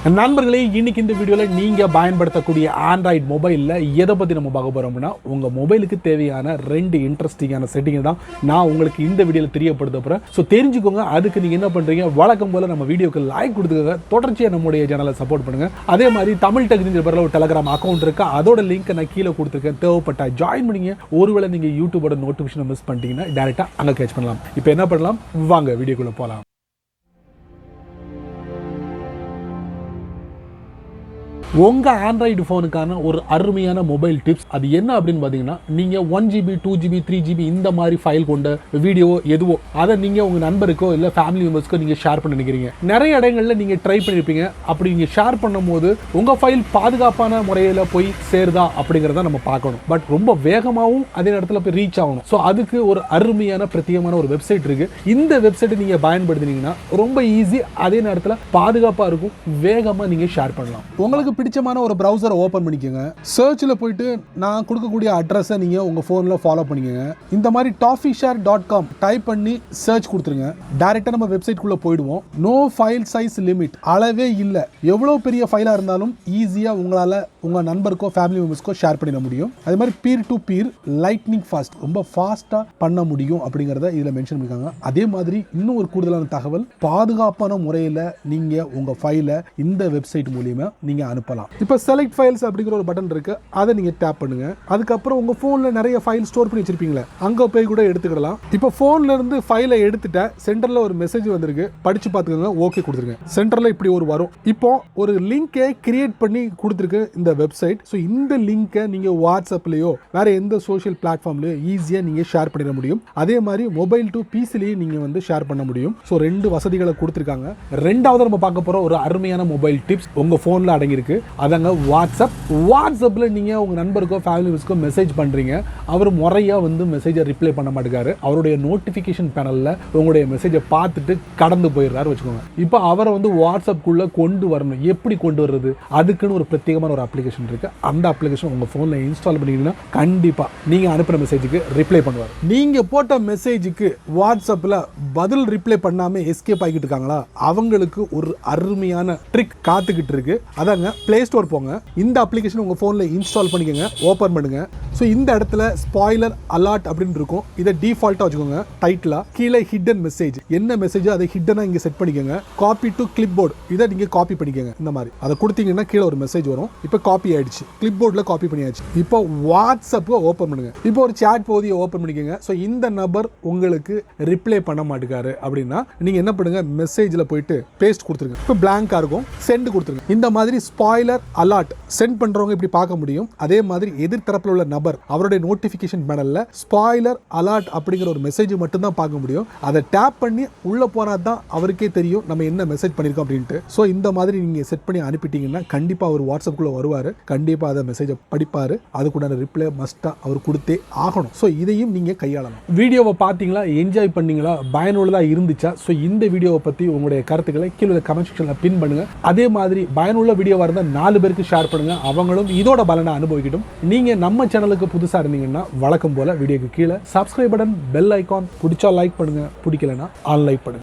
நண்பர்களே, இன்னைக்கு இந்த வீடியோவில் நீங்கள் பயன்படுத்தக்கூடிய ஆண்ட்ராய்டு மொபைலில் எதை பற்றி நம்ம பார்க்க போகிறோம்னா, உங்கள் மொபைலுக்கு தேவையான 2 இன்ட்ரெஸ்டிங்கான செட்டிங்கை தான் நான் உங்களுக்கு இந்த வீடியோவில் தெரியப்படுத்த போகிறேன். ஸோ தெரிஞ்சுக்கோங்க. அதுக்கு நீங்கள் என்ன பண்ணுறீங்க, வழக்கம் போல் நம்ம வீடியோக்கு லைக் கொடுத்துக்கோங்க, தொடர்ச்சியாக நம்முடைய சேனலை சப்போர்ட் பண்ணுங்கள். அதே மாதிரி தமிழ் டெக்னிக்கல் பேரில் ஒரு டெலகிராம் அக்கௌண்ட் இருக்குது, அதோட லிங்க் நான் கீழே கொடுத்துருக்கேன். தேவைப்பட்டா ஜாயின் பண்ணிங்க. ஒருவேளை நீங்கள் யூடியூபோட நோட்டிஃபிகேஷனை மிஸ் பண்ணிட்டீங்கன்னா டேரெக்டாக அங்கே கேட்ச் பண்ணலாம். இப்போ என்ன பண்ணலாம், வாங்க வீடியோக்குள்ளே போகலாம். உங்கள் ஆண்ட்ராய்டு ஃபோனுக்கான ஒரு அருமையான மொபைல் டிப்ஸ் அது என்ன அப்படின்னு பார்த்தீங்கன்னா, நீங்கள் 1GB 2GB 3GB இந்த மாதிரி ஃபைல் கொண்ட வீடியோ எதுவோ அதை நீங்கள் உங்கள் நண்பருக்கோ இல்லை ஃபேமிலி மெம்பர்ஸ்க்கோ நீங்கள் ஷேர் பண்ண நினைக்கிறீங்க. நிறைய இடங்களில் நீங்கள் ட்ரை பண்ணியிருப்பீங்க. அப்படி நீங்கள் ஷேர் பண்ணும்போது உங்கள் ஃபைல் பாதுகாப்பான முறையில் போய் சேருதா அப்படிங்கிறத நம்ம பார்க்கணும். பட் ரொம்ப வேகமாகவும் அதே நேரத்தில் போய் ரீச் ஆகணும். ஸோ அதுக்கு ஒரு அருமையான பிரத்யேகமான ஒரு வெப்சைட் இருக்குது. இந்த வெப்சைட்டை நீங்கள் பயன்படுத்தினீங்கன்னா ரொம்ப ஈஸி, அதே நேரத்தில் பாதுகாப்பாக இருக்கும், வேகமாக நீங்கள் ஷேர் பண்ணலாம். உங்களுக்கு பிடிச்சமான ஒரு ப்ரௌசரை ஓப்பன் பண்ணிக்கோங்க. சர்ச்சில் போயிட்டு நான் கொடுக்கக்கூடிய அட்ரஸை நீங்கள் உங்கள் ஃபோனில் ஃபாலோ பண்ணிக்கோங்க. இந்த மாதிரி toffeeshare.com டைப் பண்ணி சர்ச் கொடுத்துருங்க. டைரெக்டாக நம்ம வெப்சைட்குள்ளே போயிடுவோம். நோ ஃபைல் சைஸ் லிமிட், அளவே இல்லை. எவ்வளோ பெரிய ஃபைலாக இருந்தாலும் ஈஸியாக உங்களால் உங்கள் நண்பருக்கோ ஃபேமிலி மெம்பர்ஸ்க்கோ ஷேர் பண்ணிட முடியும். அதே மாதிரி peer to peer lightning fast, ரொம்ப ஃபாஸ்ட்டாக பண்ண முடியும் அப்படிங்கிறத இதில் மென்ஷன் பண்ணியிருக்காங்க. அதே மாதிரி இன்னும் ஒரு கூடுதலான தகவல், பாதுகாப்பான முறையில் நீங்கள் உங்கள் ஃபைலை இந்த வெப்சைட் மூலியமாக நீங்கள் அனுப்பலாம். இப்போ செலக்ட் ஃபைல்ஸ் அப்படிங்கிற ஒரு பட்டன் இருக்கு, அதை நீங்க டேப் பண்ணுங்க. அதுக்கப்புறம் உங்க போன்ல நிறைய ஃபைல் ஸ்டோர் பண்ணி வச்சிருப்பீங்களா, அங்க போய் கூட எடுத்துக்கலாம். இப்போ போன்ல இருந்து ஃபைலை எடுத்துட்டேன், சென்டர்ல ஒரு மெசேஜ் வந்திருக்கு, படிச்சு பார்த்துக்கோங்க, ஓகே கொடுத்துருங்க. சென்டர்ல இப்படி ஒரு வரும். இப்போ ஒரு லிங்கை கிரியேட் பண்ணி கொடுத்துருக்கு இந்த வெப்சைட். ஸோ இந்த லிங்கை நீங்க வாட்ஸ்அப்லயோ வேற எந்த சோஷியல் பிளாட்ஃபார்ம்லயோ ஈஸியா நீங்க ஷேர் பண்ணிட முடியும். அதே மாதிரி மொபைல் டு பிசிலேயே நீங்க வந்து ஷேர் பண்ண முடியும். ஸோ 2 வசதிகளை கொடுத்துருக்காங்க. ரெண்டாவது நம்ம பார்க்க போற ஒரு அருமையான மொபைல் டிப்ஸ் உங்க போன்ல அடங்கியிருக்கு. அதாங்க வாட்ஸ்அப்பில் நீங்கள் உங்கள் நண்பருக்கோ ஃபேமிலி மெம்பர்ஸ்க்கோ மெசேஜ் பண்ணுறீங்க. அவர் முறையாக வந்து மெசேஜை ரிப்ளை பண்ண மாட்டேங்காரு. அவருடைய நோட்டிஃபிகேஷன் பேனலில் உங்களுடைய மெசேஜை பார்த்துட்டு கடந்து போயிடுறாரு வச்சுக்கோங்க. இப்போ அவரை வந்து வாட்ஸ்அப்புக்குள்ளே கொண்டு வரணும். எப்படி கொண்டு வர்றது, அதுக்குன்னு ஒரு பிரத்யேகமான ஒரு அப்ளிகேஷன் இருக்குது. அந்த அப்ளிகேஷன் உங்கள் ஃபோனில் இன்ஸ்டால் பண்ணிங்கன்னா கண்டிப்பாக நீங்கள் அனுப்புகிற மெசேஜுக்கு ரிப்ளை பண்ணுவார். நீங்கள் போட்ட மெசேஜுக்கு வாட்ஸ்அப்பில் பதில் ரிப்ளை பண்ணாமல் எஸ்கேப் ஆகிட்டு இருக்காங்களா, அவங்களுக்கு ஒரு அருமையான ட்ரிக் காத்துக்கிட்டு இருக்கு. அதாங்க, பிளே ஸ்டோர் போங்க. இந்த அப்ளிகேஷன் உங்க போன்ல இன்ஸ்டால் பண்ணிக்கங்க, ஓபன் பண்ணுங்க. ஸோ இந்த இடத்துல ஸ்பாய்லர் அலர்ட் அப்படின்னு இருக்கும். இதை டிஃபால்ட்டா வச்சுக்கோங்க. டைட்டிலா கீழே ஹிடன் மெசேஜ், என்ன மெசேஜ் அதை ஹிடனா இங்க செட் பண்ணிக்கோங்க. காப்பி டு கிளிப் போர்டு, இதை நீங்க காப்பி பண்ணிக்கோங்க. இந்த மாதிரி அதை கொடுத்தீங்கன்னா கீழே ஒரு மெசேஜ் வரும். இப்போ காப்பி ஆயிடுச்சு, கிளிப் போர்டில் காப்பி பண்ணியாச்சு. இப்போ வாட்ஸ்அப் ஓப்பன் பண்ணுங்க. இப்போ ஒரு சாட் பகுதியை ஓப்பன் பண்ணிக்கோங்க. ஸோ இந்த நபர் உங்களுக்கு ரிப்ளை பண்ண மாட்டேங்காரு அப்படின்னா நீங்க என்ன பண்ணுங்க, மெசேஜில் போயிட்டு பேஸ்ட் கொடுத்துருங்க. இப்போ பிளாங்கா இருக்கும், சென்ட் கொடுத்துருங்க. இந்த மாதிரி ஸ்பாய்லர் அலர்ட் சென்ட் பண்றவங்க இப்படி பார்க்க முடியும். அதே மாதிரி எதிர்த்தரப்பில் உள்ள நபர் அவருடைய நோட்டிஃபிகேஷன் பேனல்ல ஸ்பாய்லர் அலர்ட் அப்படிங்கிற ஒரு மெசேஜ் மட்டும் தான் பார்க்க முடியும். அதை டேப் பண்ணி உள்ள போனா தான் அவருக்கே தெரியும் நம்ம என்ன மெசேஜ் பண்ணிருக்கோம் அப்படின்ட்டு. ஸோ இந்த மாதிரி நீங்க செட் பண்ணி அனுப்பிட்டீங்கன்னா கண்டிப்பா அவர் வாட்ஸ்அப்குள்ள வருவாரு. கண்டிப்பா அதை மெசேஜை படிப்பாரு. அதுக்குண்டான ரிப்ளை மஸ்டா அவர் கொடுத்தே ஆகணும். ஸோ இதையும் நீங்க கையாளலாம். வீடியோவை பார்த்தீங்களா, என்ஜாய் பண்ணீங்களா, பயனுள்ளதா இருந்துச்சா? ஸோ இந்த வீடியோவை பத்தி உங்களுடைய கருத்துக்களை கீழே கமெண்ட் செக்ஷன்ல பின் பண்ணுங்க. அதே மாதிரி பயனுள்ள வீடியோவா இருந்தால் 4 பேருக்கு ஷேர் பண்ணுங்க, அவங்களும் இதோட பலனை அனுபவிக்கட்டும். நீங்க நம்ம சேனலுக்கு புதுசா இருந்தீங்கன்னா வழக்கம் போல வீடியோக்கு கீழே சப்ஸ்கிரைப் பட்டன், பெல் ஐகான், பிடிச்சா லைக் பண்ணுங்க, பிடிக்கலனா அன்லைக் பண்ணுங்க.